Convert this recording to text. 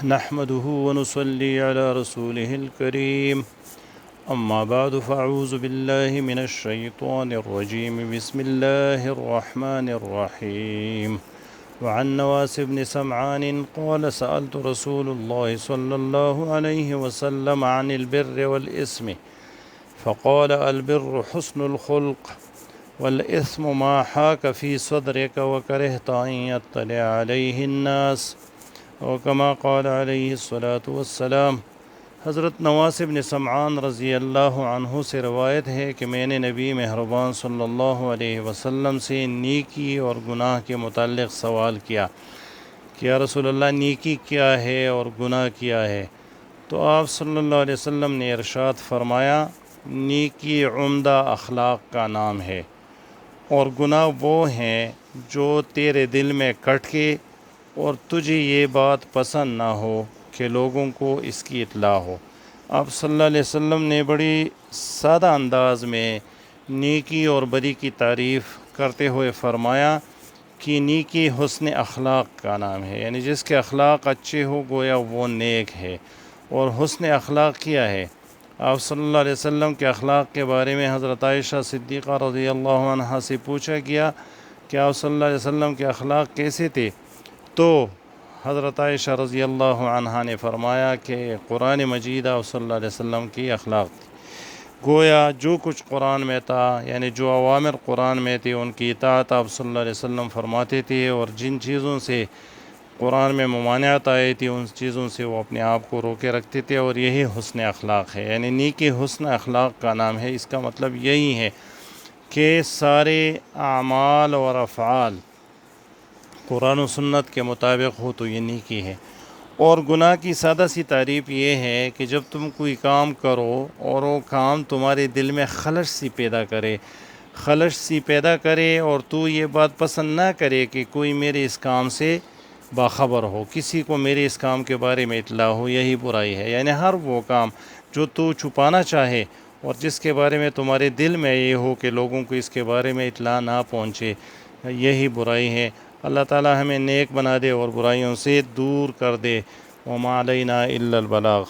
نحمده ونصلي على رسوله الكريم أما بعد فأعوذ بالله من الشيطان الرجيم بسم الله الرحمن الرحيم وعن نواس بن سمعان قال سألت رسول الله صلى الله عليه وسلم عن البر والإثم فقال البر حسن الخلق والإثم ما حاك في صدرك وكرهت أن يطلع عليه الناس وكما قال علیہ الصلاۃ والسلام۔ حضرت نواس بن سمعان رضی اللہ عنہ سے روایت ہے کہ میں نے نبی مہربان صلی اللہ علیہ وسلم سے نیکی اور گناہ کے متعلق سوال کیا کہ یا رسول اللہ نیکی کیا ہے اور گناہ کیا ہے؟ تو آپ صلی اللہ علیہ وسلم نے ارشاد فرمایا نیکی عمدہ اخلاق کا نام ہے اور گناہ وہ ہیں جو تیرے دل میں کٹ کے اور تجھے یہ بات پسند نہ ہو کہ لوگوں کو اس کی اطلاع ہو۔ آپ صلی اللہ علیہ وسلم نے بڑی سادہ انداز میں نیکی اور بدی کی تعریف کرتے ہوئے فرمایا کہ نیکی حسن اخلاق کا نام ہے، یعنی جس کے اخلاق اچھے ہو گویا وہ نیک ہے۔ اور حسن اخلاق کیا ہے؟ آپ صلی اللہ علیہ وسلم کے اخلاق کے بارے میں حضرت عائشہ صدیقہ رضی اللہ عنہا سے پوچھا گیا کہ آپ صلی اللہ علیہ وسلم کے اخلاق کیسے تھے؟ تو حضرت عائشہ رضی اللہ عنہا نے فرمایا کہ قرآن مجید آپ صلی اللہ علیہ وسلم کی اخلاق تھی، گویا جو کچھ قرآن میں تھا، یعنی جو اوامر قرآن میں تھے ان کی اطاعت آپ صلی اللہ علیہ وسلم فرماتے تھے، اور جن چیزوں سے قرآن میں ممانعت آئی تھی ان چیزوں سے وہ اپنے آپ کو روکے رکھتے تھے، اور یہی حسن اخلاق ہے، یعنی نیکی حسن اخلاق کا نام ہے۔ اس کا مطلب یہی ہے کہ سارے اعمال اور افعال قرآن و سنت کے مطابق ہو تو یہ نیکی ہے۔ اور گناہ کی سادہ سی تعریف یہ ہے کہ جب تم کوئی کام کرو اور وہ کام تمہارے دل میں خلش سی پیدا کرے اور تو یہ بات پسند نہ کرے کہ کوئی میرے اس کام سے باخبر ہو، کسی کو میرے اس کام کے بارے میں اطلاع ہو، یہی برائی ہے۔ یعنی ہر وہ کام جو تو چھپانا چاہے اور جس کے بارے میں تمہارے دل میں یہ ہو کہ لوگوں کو اس کے بارے میں اطلاع نہ پہنچے، یہی برائی ہے۔ اللہ تعالی ہمیں نیک بنا دے اور برائیوں سے دور کر دے۔ وما علینا الا البلاغ۔